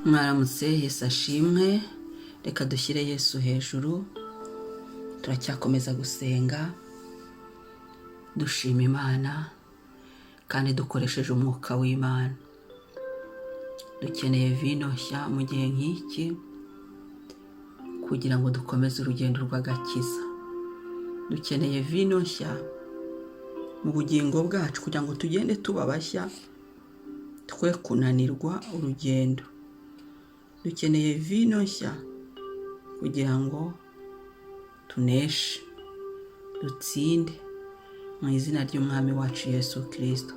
Mwaramutse, Yesu ashimwe. Reka dushyire Yesu hejuru. Turacyakomeza gusenga dushima Imana kandi dukoresheje umwuka w'Imana. Dukeneye vino nshya mu gihe nk'iki kugira ngo dukomeze urugendo rw'agakiza. Dukeneye vino nshya mu bugingo bwacu kugira ngo tugende tuba bashya, twe kunanirwa urugendo. Dukeneye vino nshya kugira ngo tuneshe, dutsinde mu izina ry'Umwami wacu Yesu Kristo.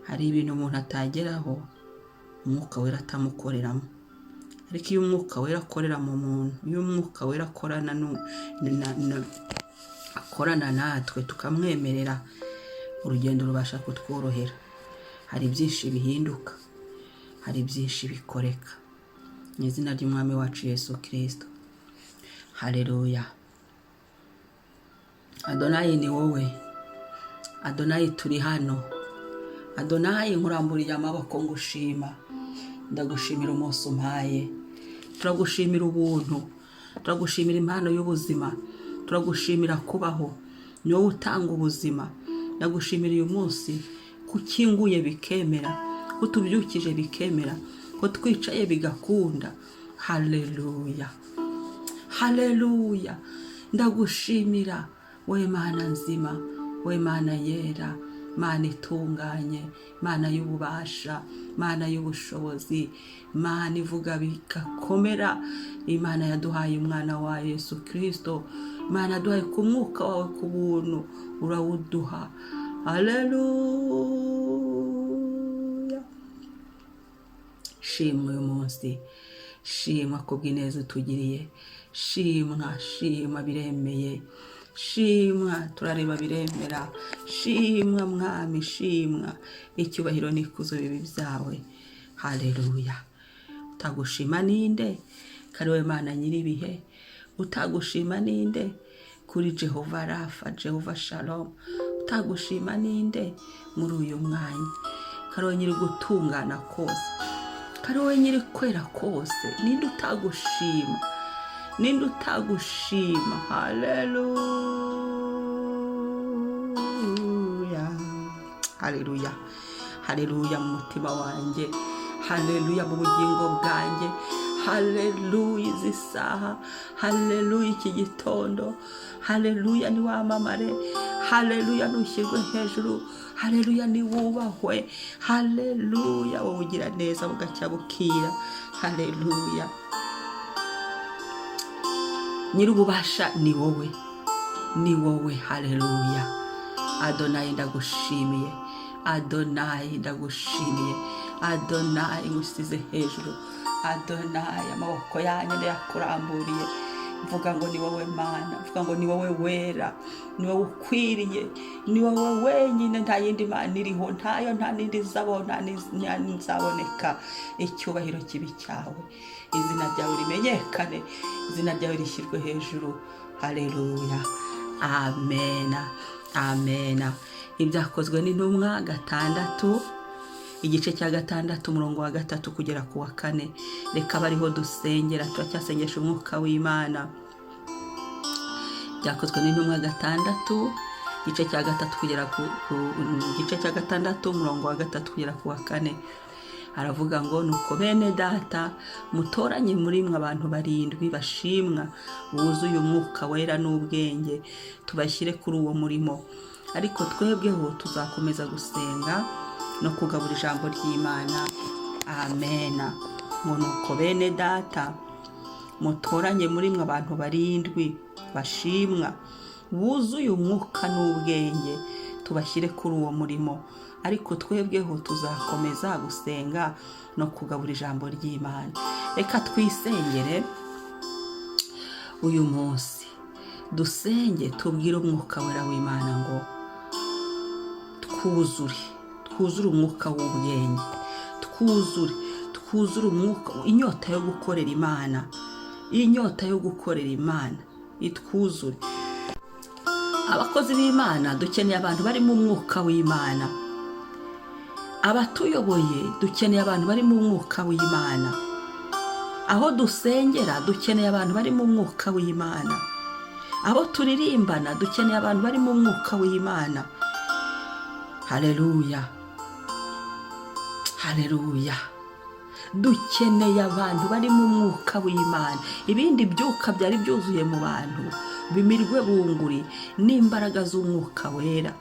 Hari ibintu umuntu atageraho Umwuka Wera atamukoreramo, ariko iyo Umwuka Wera akorera mu muntu, iyo Umwuka Wera akorana natwe tukamwemerera, urugendo rubasha kutworohera. Hari byinshi bihinduka, hari byinshi bikoreka mu izina ry'Umwami wacu Yesu Kristo. Haleluya. Adonai ni wowe. Adonai turi hano. Adonai nkuramburiye amaboko ngushima. Ndagushimira umunsi umpaye. Turagushimira ubuntu. Turagushimira impano y'ubuzima. Turagushimira kubaho. Ni wowe utanga ubuzima. Ndagushimira uyu munsi kukinguye bikemera, ko tubyukije bikemera, ko twicaye bigakunda. Haleluya. Haleluya. Ndagushimira we Mana nzima, we Mana yera, Mana itunganye, Mana y'ububasha, Mana y'ubushobozi, Mana ivuga bikakomera. Imana yaduhaye umwana wa Yesu Kristo, Imana yaduhaye ku mwuka wawe ku buntu, urawuduha. Haleluya. Shimwa uyu munsi, shimwa kubw'ineza utugiriye, shimwa biremeye, shimwa turareba biremera, shimwa Mwami, shimwa. Icyubahiro n'ikuzo bibi byawe. Haleluya. Utagushima ninde? Kari wowe Mana nyir'ibihe. Utagushima ninde? Kuri Jehova Rafa, Jehova Shalom. Utagushima ninde muri uyu mwanya? Kari wowe nyiri gutungana kose, kari wowe nyiri kwera kose. Ninde utagushima? Ninde utagushima? Haleluya. Haleluya. Haleluya mu mutima wanjye. Haleluya mu bugingo bwanjye. Haleluya izi saha. Haleluya iki gitondo. Haleluya ni wamamare. Haleluya nushyirwe hejuru. Haleluya ni wubahwe. Haleluya wowe ugira neza bugacya bukira. Haleluya. Nyir'ububasha ni wowe, ni wowe. Haleluya. Adonai ndagushimiye, Adonai ndagushimiye, Adonai ngusize hejuru, Adonai amaboko yanjye ndayakuramburiye. Mvuga ngo ni wowe Mana, mvuga ngo ni wowe wera, ni wowe ukwiriye, ni wowe wenyine, nta yindi Mana iriho, ntayo, nta nindi zabona, nta nzaboneka. Icyubahiro kibi cyawe, izina ryawe rimenyekane, izina ryawe rishyirwe hejuru. Haleluya. Amena. Amena. Ibyakozwe n'intumwa 6, igice cya 6 umurongo wa 3 kugera ku wa 4. Reka bariho dusengera, turacyasengesha umwuka w'Imana. Byakozwe n'intumwa 6, igice cya 3 kugera ku gice cya 6 umurongo wa 3 kugera ku wa 4. Aravuga ngo nuko bene data mutoranye muri abantu barindwi bashimwa, buzuye Umwuka Wera n'ubwenge, tubashyire kuri uwo murimo. Ariko twebweho tuzakomeza gusenga no kugabura ijambo ry'Imana. Amena. Ngo nuko bene data mutoranye muri abantu barindwi bashimwa, buzuye umwuka n'ubwenge, tubashyire kuri uwo murimo. Ariko twebweho tuzakomeza gusenga no kugabura ijambo ry'Imana. Reka twisengere uyu munsi, dusenge tubwire Umwuka Wera w'Imana ngo twuzure umwuka w'ubwenge, twuzure umwuka, inyota yo gukorera Imana, inyota yo gukorera Imana itwuzure. Abakozi b'Imana dukeneye abantu bari mu mwuka w'Imana. abatuyoboye dukeneye abantu bari mu mwuka w'Imana, aho dusengera dukeneye abantu bari mu mwuka w'Imana, abo turirimbana dukeneye abantu bari mu mwuka w'Imana. Haleluya, haleluya. Dukeneye abantu bari mu mwuka w'Imana. Ibindi byuka byari byuzuye mu bantu bimirwe bunguri n'imbaraga z'Umwuka Wera.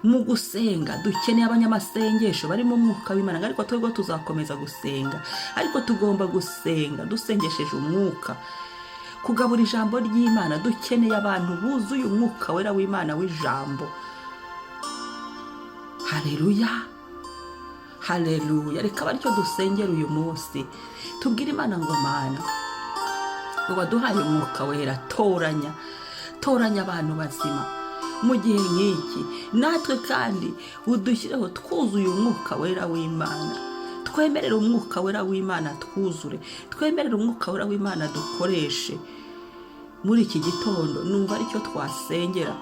Mu gusenga dukeneye abanyamasengesho bari mu mwuka w'Imana, ariko twebweho tuzakomeza gusenga, ariko tugomba gusenga dusengesheje umwuka, kugabura ijambo ry'Imana. Dukeneye abantu buzuye Umwuka Wera w'Imana w'ijambo. Haleluya, haleluya. Reka baryo dusengera uyu munsi, tubwire Imana ngo Mana, waduhaye Umwuka Wera, toranya abantu bazima mu gihe nk'iki, natwe kandi udushyireho twuzuye Umwuka Wera w'Imana. Twemerere Umwuka Wera w'Imana twuzure, twemerere Umwuka Wera w'Imana dukoreshe muri iki gitondo. Numva aricyo twasengera,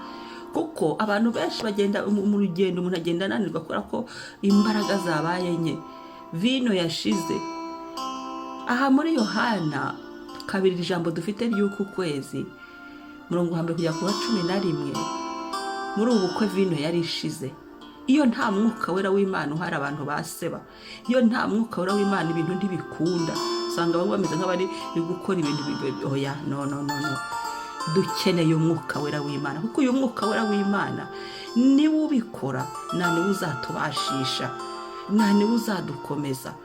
kuko abantu benshi bagenda mu rugendo, umuntu agenda ananirwa kubera ko imbaraga zabaye nke, vino yashize. Aha muri Yohana 2 ijambo dufite ry'uku kwezi, murongo wa mbere kujya ku wa 11, muri ubu bukwe vino yari ishize. Iyo nta Mwuka Wera w'Imana uhari abantu baseba. Iyo nta Mwuka Wera w'Imana ibintu ntibikunda, usanga bamwe bameze nk'abari gukora ibintu oya, no. Dukeneye Umwuka Wera w'Imana, kuko uyu Mwuka Wera w'Imana niwe ubikora, nta niwe uzatubashisha, nta niwe uzadukomeza.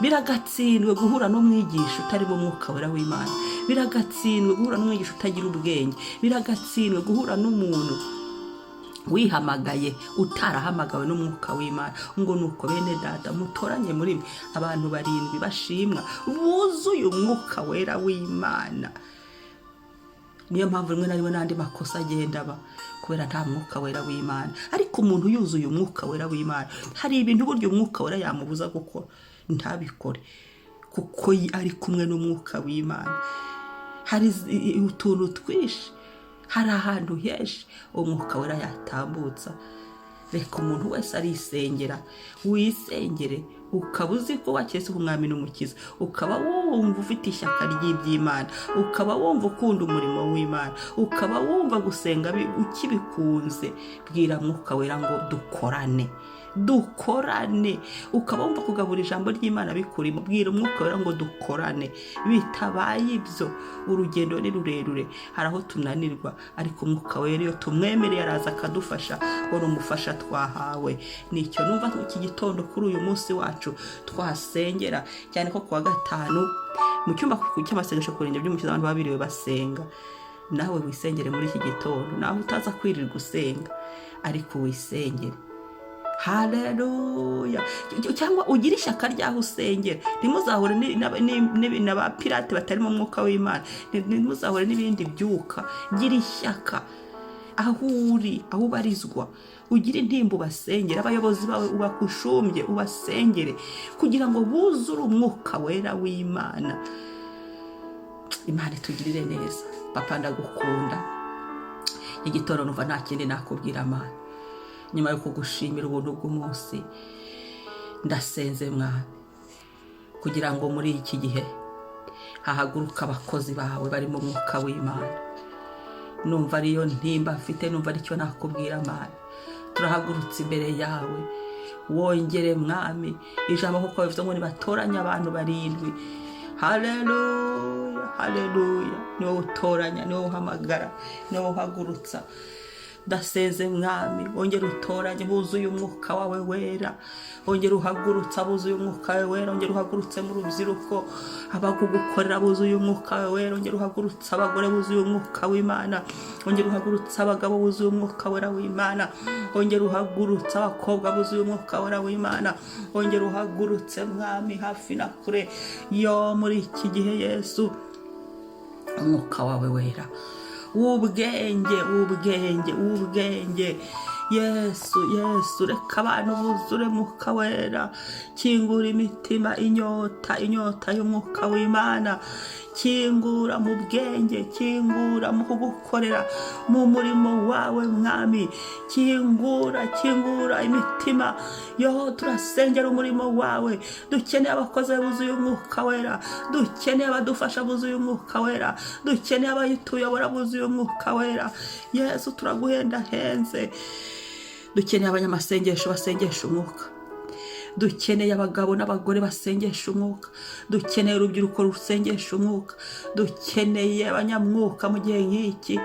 Biragatsindwe guhura n'umwigisha utari mu Mwuka Wera w'Imana, biragatsindwe guhura n'umwigisha utagira ubwenge, biragatsindwe guhura n'umuntu wihamagaye utarahamagawe n'Umwuka w'Imana. Ngo nuko bene data mutoranye muri abantu barindwi bashimwa buzuye Umwuka Wera w'Imana. Niyo mpamvu rimwe na rimwe n'andi makosa agenda aba kubera nta Mwuka Wera w'Imana. Ariko umuntu yuzuye Umwuka Wera w'Imana, hari ibintu buryo Umwuka Wera yamubuza gukora ntabikore, kuko ari kumwe n'Umwuka w'Imana. Hari utuntu twinshi, hari ahantu henshi Umwuka Wera yatambutsa. Reka umuntu wese arisengera, wisengere, ukaba uzi ko waketse Umwami n'Umukiza, ukaba wumva ufite ishyaka ry'iby'Imana, ukaba wumva ukunda umurimo w'Imana, ukaba wumva gusenga ukibikunze. Bwira Mwuka Wera ngo dukorane, ukaba wumva kugabura ijambo ry'Imana bikurimo. Bwira Umwuka Wera ngo dukorane. Bitabaye ibyo urugendo ni rurerure, hari aho tunanirwa, ariko Umwuka Wera iyo tumwemereye araza akadufasha, wari umufasha twahawe. Nicyo numva iki gitondo kuri uyu munsi wacu twasengera, cyane ko kuwa gatanu mu cyumba cy'amasengesho ku birenge by'Umukiza abantu babiriwe basenga. Nawe wisengere muri iki gitondo, nawe utaza kwirirwa usenga, ariko wisengere. Haleluya. Cyangwa ugira ishyaka ryaho usengera, ntimuzahure n'abapirate batari mu Mwuka w'Imana, ntimuzahure n'ibindi byuka. Gira ishyaka aho uri, aho ubarizwa, ugira intimba ubasengere. Abayobozi bawe ubakushumbye ubasengere, kugira ngo buzure Umwuka Wera w'Imana. Imana itugirire neza. Papa ndagukunda, igitoro numva nta kindi nakubwira Mana. Nyuma yo kugushimira ubuntu bw'umunsi, ndasenze Mwami, kugira ngo muri iki gihe hahaguruka abakozi bawe bari mu Mwuka w'Imana. Numva ariyo ntimba mfite, numva aricyo nakubwira Mana. Turahagurutse imbere yawe, wongere Mwami ijambo kuko bivuze ngo nibatoranya abantu barindwi. Haleluya, haleluya. Niwe utoranya, niwe uhamagara, niwe uhagurutsa. Ndasenze Mwami, wongere utoranye buzuye Umwuka wawe wera, wongere uhagurutsa buzuye Umwuka wawe wera, wongere uhagurutse mu rubyiruko abagukorera buzuye Umwuka wawe wera, wongere uhagurutsa abagore buzuye Umwuka w'Imana, wongere uhagurutsa abagabo buzuye Umwuka Wera w'Imana, wongere uhagurutsa abakobwa buzuye Umwuka Wera w'Imana, wongere uhagurutse Mwami hafi na kure yo muri iki gihe Yesu. Umwuka wawe wera, ubwenge Yesu, Yesu, reka abantu buzure Mwuka Wera. Kingura imitima, inyota y'Umwuka w'Imana. Kingura mu bwenge, kingura mu kugukorera mu murimo wawe mwami. Kingura imitima. Yo, turasengera umurimo wawe. Dukeneye abakozi buzuye Umwuka Wera. Dukeneye abadufasha buzuye Umwuka Wera. Dukeneye abayituyobora buzuye Umwuka Wera. Yesu, turaguhenda henze. Dukeneye abanyamasengesho basengesha Umwuka. Dukeneye abagabo n'abagore basengesha Umwuka. Dukeneye urubyiruko rusengesha Umwuka. Dukeneye abanyamwuka mu gihe nk'iki.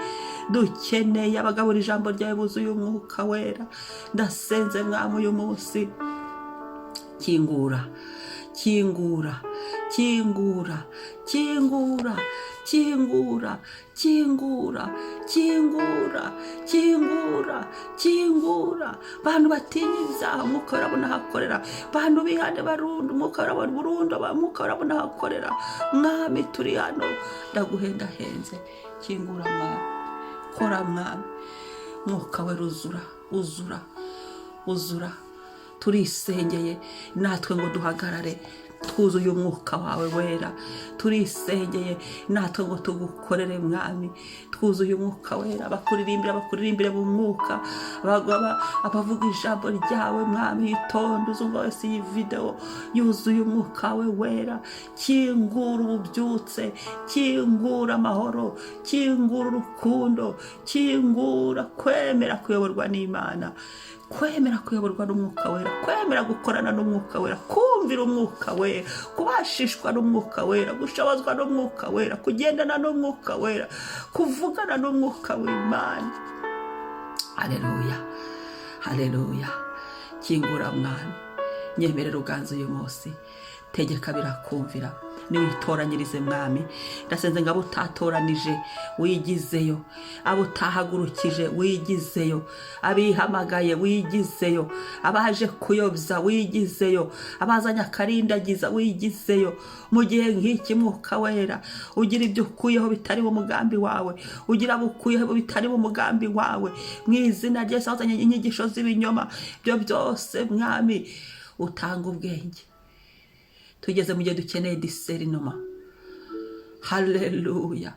Dukeneye abagabura ijambo ryawe buzuye Umwuka Wera. Ndasenze mwami uyu munsi. Kingura bantu batinya ibyaha Umwuka Wera abona hakorera. Bantu bihane barundu Umwuka Wera abona burundu Umwuka Wera abona hakorera. Mwami, turi hano, ndaguhenda henze. Kingura mwami, kora mwami. Mwuka Wera uzura. Turisengeye natwe ngo duhagarare twuzuye Umwuka wawe wera. Turisengeye natwe ngo tugukorere mwami, twuzuye Umwuka Wera. Bakuririmbire mu mwuka, abavuga ijambo ryawe mwami. Itonde uzumva wese iyi video yuzuye Umwuka wawe wera. Kingura ububyutse, kingura amahoro, kingura urukundo, kingura kwemera kuyoborwa n'Imana, kwemera kuyoborwa n'Umwuka Wera, kwemera gukorana n'Umwuka Wera, kumvira Umwuka Wera, kubashishwa n'Umwuka Wera, gushobozwa n'Umwuka Wera, kugendana n'Umwuka Wera, kuvugana n'Umwuka w'Imana. Haleluya. Kingura mwami, nyemerera uganze uyu munsi. Tegeka birakumvira. Niwitoranyirize mwami. Ndasenze ngo abo utatoranije wigizeyo, abo utahagurukije wigizeyo, abihamagaye wigizeyo, abaje kuyobya wigizeyo, abazanye akarindagiza wigizeyo. Mu gihe nk'iki Mwuka Wera, ugira ibyo ukuyeho bitari mu mugambi wawe, ugira abo ukuyeho bitari mu mugambi wawe. Mu izina rya Yesu, wazanye inyigisho z'ibinyoma, byo byose mwami utanga ubwenge. Tugeze mu gihe dukeneye discernment. Haleluya.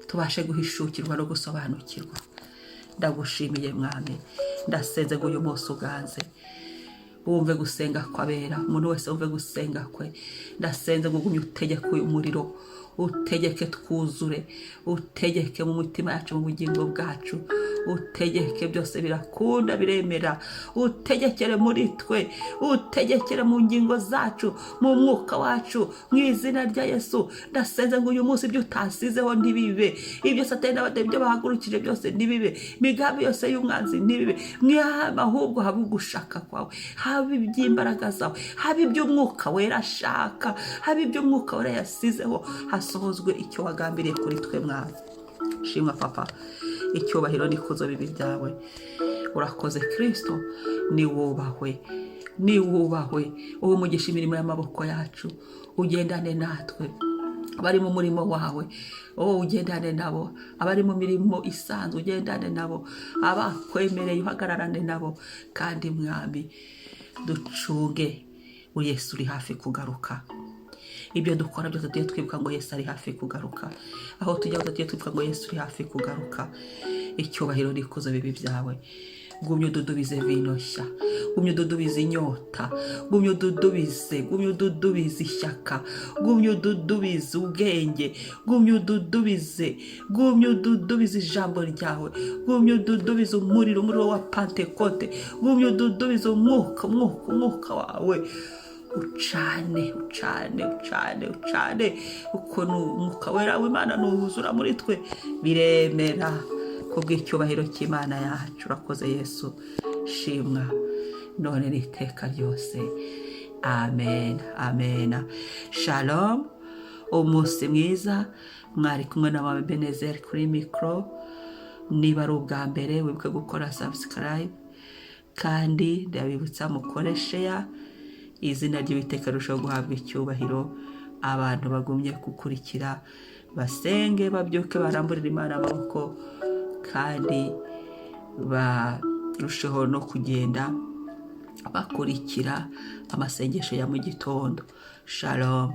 Tubashe guhishukirwa no gusobanukirwa. Ndagushimiye mwami. Ndasenze ngo uyu munsi uganze. Wumve gusenga kw'abera, umuntu wese wumve gusenga kwe. Ndasenze ngo ugumye utegeke umuriro, utegeke twuzure, utegeke mu mutima yacu, mu bugingo bwacu, utegeke byose birakunda biremera. Utegekere muri twe, utegekere mu ngingo zacu, mu mwuka wacu, mu izina rya Yesu. Ndasenze ngo uyu munsi ibyo utasizeho ntibibe, ibyo Satani n'abadayimoni ibyo bahagurukije byose ntibibe, imigambi yose y'umwanzi ntibibe. Mwami, ahubwo habe ugushaka kwawe, habe iby'imbaraga zawe, habe iby'Umwuka Wera ashaka, habe iby'Umwuka Wera yasizeho, hasohozwe icyo wagambiriye kuri twe mwami. Shimwa papa, icyubahiro n'ikuzo bibi byawe. Urakoze Kristo, niwubahwe. Uwo mugisha imirimo y'amaboko yacu, ugendane natwe. Abari mu murimo wawe, ugendane nabo. Abari mu mirimo isanzwe, ugendane nabo. Abakwemereye uhagararane nabo. Kandi mwami, ducunge, Yesu uri hafi kugaruka. Ibyo dukora byose tujye twibuka ngo Yesu ari hafi kugaruka. Aho tujya tujye twibuka ngo Yesu ari hafi kugaruka. Icyubahiro n'ikuzo bibi byawe. Gumye ududubize vino nshya, gumye ududubize inyota, gumye ududubize ishyaka, gumye ududubize ubwenge, gumye ududubize ijambo ryawe, gumye ududubize umuriro wa Pentekote, gumye ududubize umwuka wawe. Ucane ukuntu Umwuka Wera w'Imana nuwuzura muri twe, biremera kubw'icyubahiro cy'Imana yacu. Urakoze Yesu, shimwa none n'iteka ryose. Amen. Shalom. Umunsi mwiza. Mwari kumwe na Ebenezer kuri mikro. Niba ari ubwa mbere, wibuke gukora subscribe, kandi ndabibutsa mukore share. Izina ry'Uwiteka rirushaho guhabwa icyubahiro. Abantu bagumye gukurikira, basenge, babyuke, baramburire Imana amaboko, kandi barusheho no kugenda bakurikira amasengesho ya mu gitondo. Shalom.